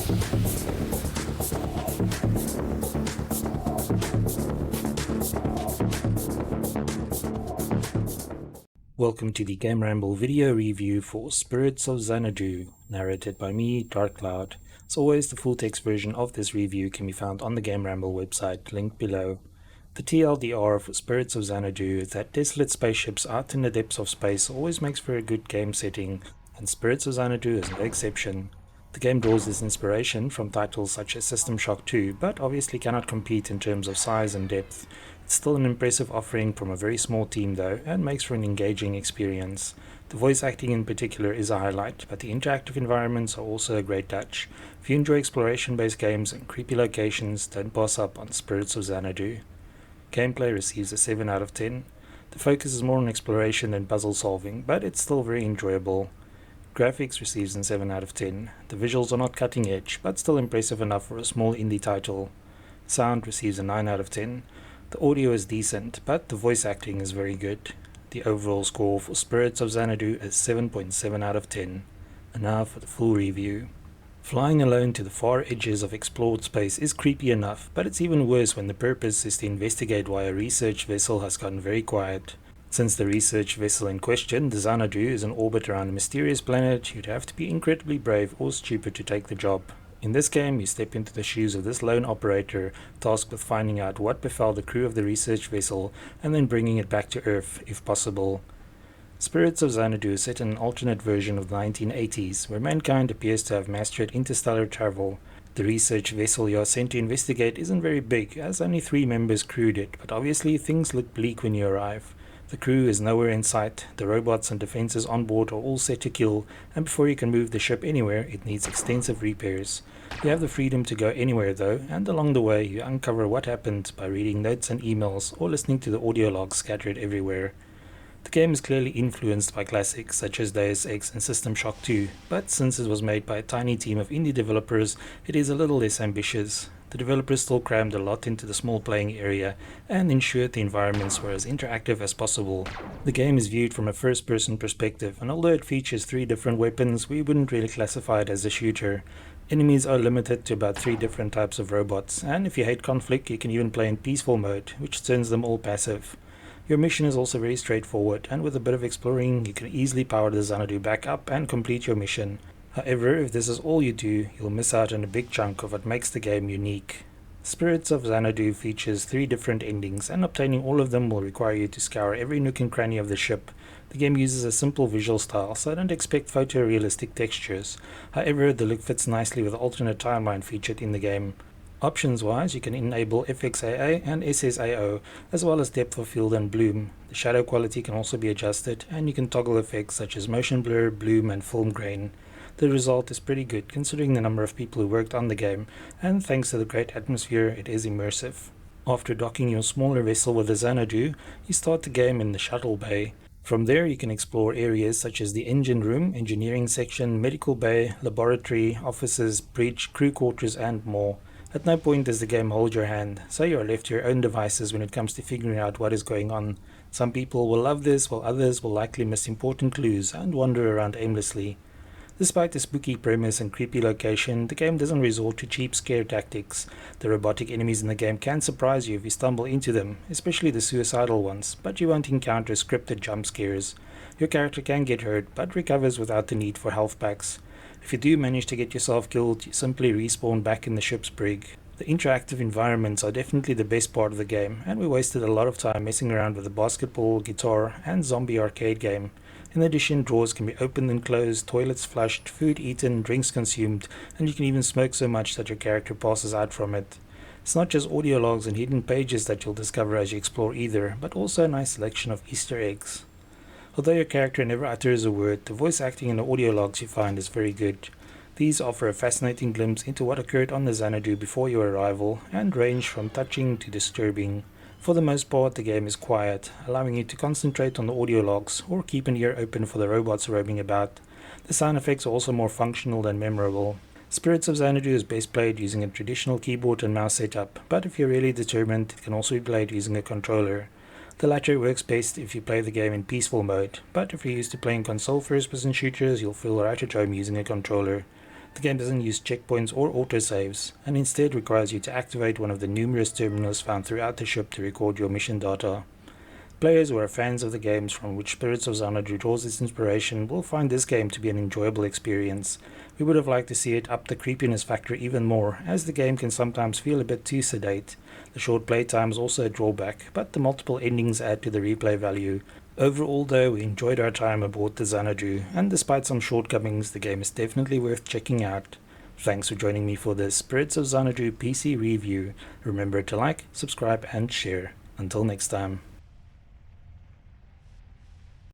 Welcome to the GAMERamble video review for Spirits of Xanadu, narrated by me, DarkCloud. As always, the full text version of this review can be found on the GAMERamble website, linked below. The TLDR for Spirits of Xanadu is that desolate spaceships out in the depths of space always makes for a good game setting, and Spirits of Xanadu is no exception. The game draws its inspiration from titles such as System Shock 2, but obviously cannot compete in terms of size and depth. It's still an impressive offering from a very small team though, and makes for an engaging experience. The voice acting in particular is a highlight, but the interactive environments are also a great touch. If you enjoy exploration-based games and creepy locations, don't pass up on Spirits of Xanadu. Gameplay receives a 7 out of 10. The focus is more on exploration than puzzle solving, but it's still very enjoyable. Graphics receives a 7 out of 10. The visuals are not cutting edge, but still impressive enough for a small indie title. Sound receives a 9 out of 10. The audio is decent, but the voice acting is very good. The overall score for Spirits of Xanadu is 7.7 out of 10. And now for the full review. Flying alone to the far edges of explored space is creepy enough, but it's even worse when the purpose is to investigate why a research vessel has gotten very quiet. Since the research vessel in question, the Xanadu, is in orbit around a mysterious planet, you'd have to be incredibly brave or stupid to take the job. In this game, you step into the shoes of this lone operator, tasked with finding out what befell the crew of the research vessel, and then bringing it back to Earth, if possible. Spirits of Xanadu is set in an alternate version of the 1980s, where mankind appears to have mastered interstellar travel. The research vessel you are sent to investigate isn't very big, as only 3 members crewed it, but obviously things look bleak when you arrive. The crew is nowhere in sight, the robots and defenses on board are all set to kill, and before you can move the ship anywhere, it needs extensive repairs. You have the freedom to go anywhere though, and along the way you uncover what happened by reading notes and emails or listening to the audio logs scattered everywhere. The game is clearly influenced by classics such as Deus Ex and System Shock 2, but since it was made by a tiny team of indie developers, it is a little less ambitious. The developers still crammed a lot into the small playing area and ensured the environments were as interactive as possible. The game is viewed from a first-person perspective, and although it features 3 different weapons, we wouldn't really classify it as a shooter. Enemies are limited to about 3 different types of robots, and if you hate conflict, you can even play in peaceful mode, which turns them all passive. Your mission is also very straightforward, and with a bit of exploring, you can easily power the Xanadu back up and complete your mission. However, if this is all you do, you'll miss out on a big chunk of what makes the game unique. Spirits of Xanadu features 3 different endings, and obtaining all of them will require you to scour every nook and cranny of the ship. The game uses a simple visual style, so don't expect photorealistic textures. However, the look fits nicely with the alternate timeline featured in the game. Options-wise, you can enable FXAA and SSAO, as well as depth of field and bloom. The shadow quality can also be adjusted, and you can toggle effects such as motion blur, bloom, and film grain. The result is pretty good considering the number of people who worked on the game, and thanks to the great atmosphere, it is immersive. After docking your smaller vessel with the Xanadu, you start the game in the shuttle bay. From there you can explore areas such as the engine room, engineering section, medical bay, laboratory, offices, bridge, crew quarters, and more. At no point does the game hold your hand, so you are left to your own devices when it comes to figuring out what is going on. Some people will love this, while others will likely miss important clues and wander around aimlessly. Despite the spooky premise and creepy location, the game doesn't resort to cheap scare tactics. The robotic enemies in the game can surprise you if you stumble into them, especially the suicidal ones, but you won't encounter scripted jump scares. Your character can get hurt, but recovers without the need for health packs. If you do manage to get yourself killed, you simply respawn back in the ship's brig. The interactive environments are definitely the best part of the game, and we wasted a lot of time messing around with the basketball, guitar, and zombie arcade game. In addition, drawers can be opened and closed, toilets flushed, food eaten, drinks consumed, and you can even smoke so much that your character passes out from it. It's not just audio logs and hidden pages that you'll discover as you explore either, but also a nice selection of Easter eggs. Although your character never utters a word, the voice acting in the audio logs you find is very good. These offer a fascinating glimpse into what occurred on the Xanadu before your arrival, and range from touching to disturbing. For the most part, the game is quiet, allowing you to concentrate on the audio logs or keep an ear open for the robots roaming about. The sound effects are also more functional than memorable. Spirits of Xanadu is best played using a traditional keyboard and mouse setup, but if you're really determined, it can also be played using a controller. The latter works best if you play the game in peaceful mode, but if you're used to playing console first-person shooters, you'll feel right at home using a controller. The game doesn't use checkpoints or autosaves, and instead requires you to activate one of the numerous terminals found throughout the ship to record your mission data. Players who are fans of the games from which Spirits of Xanadu draws its inspiration will find this game to be an enjoyable experience. We would have liked to see it up the creepiness factor even more, as the game can sometimes feel a bit too sedate. The short playtime is also a drawback, but the multiple endings add to the replay value. Overall though, we enjoyed our time aboard the Xanadu, and despite some shortcomings, the game is definitely worth checking out. Thanks for joining me for this Spirits of Xanadu PC review. Remember to like, subscribe and share. Until next time.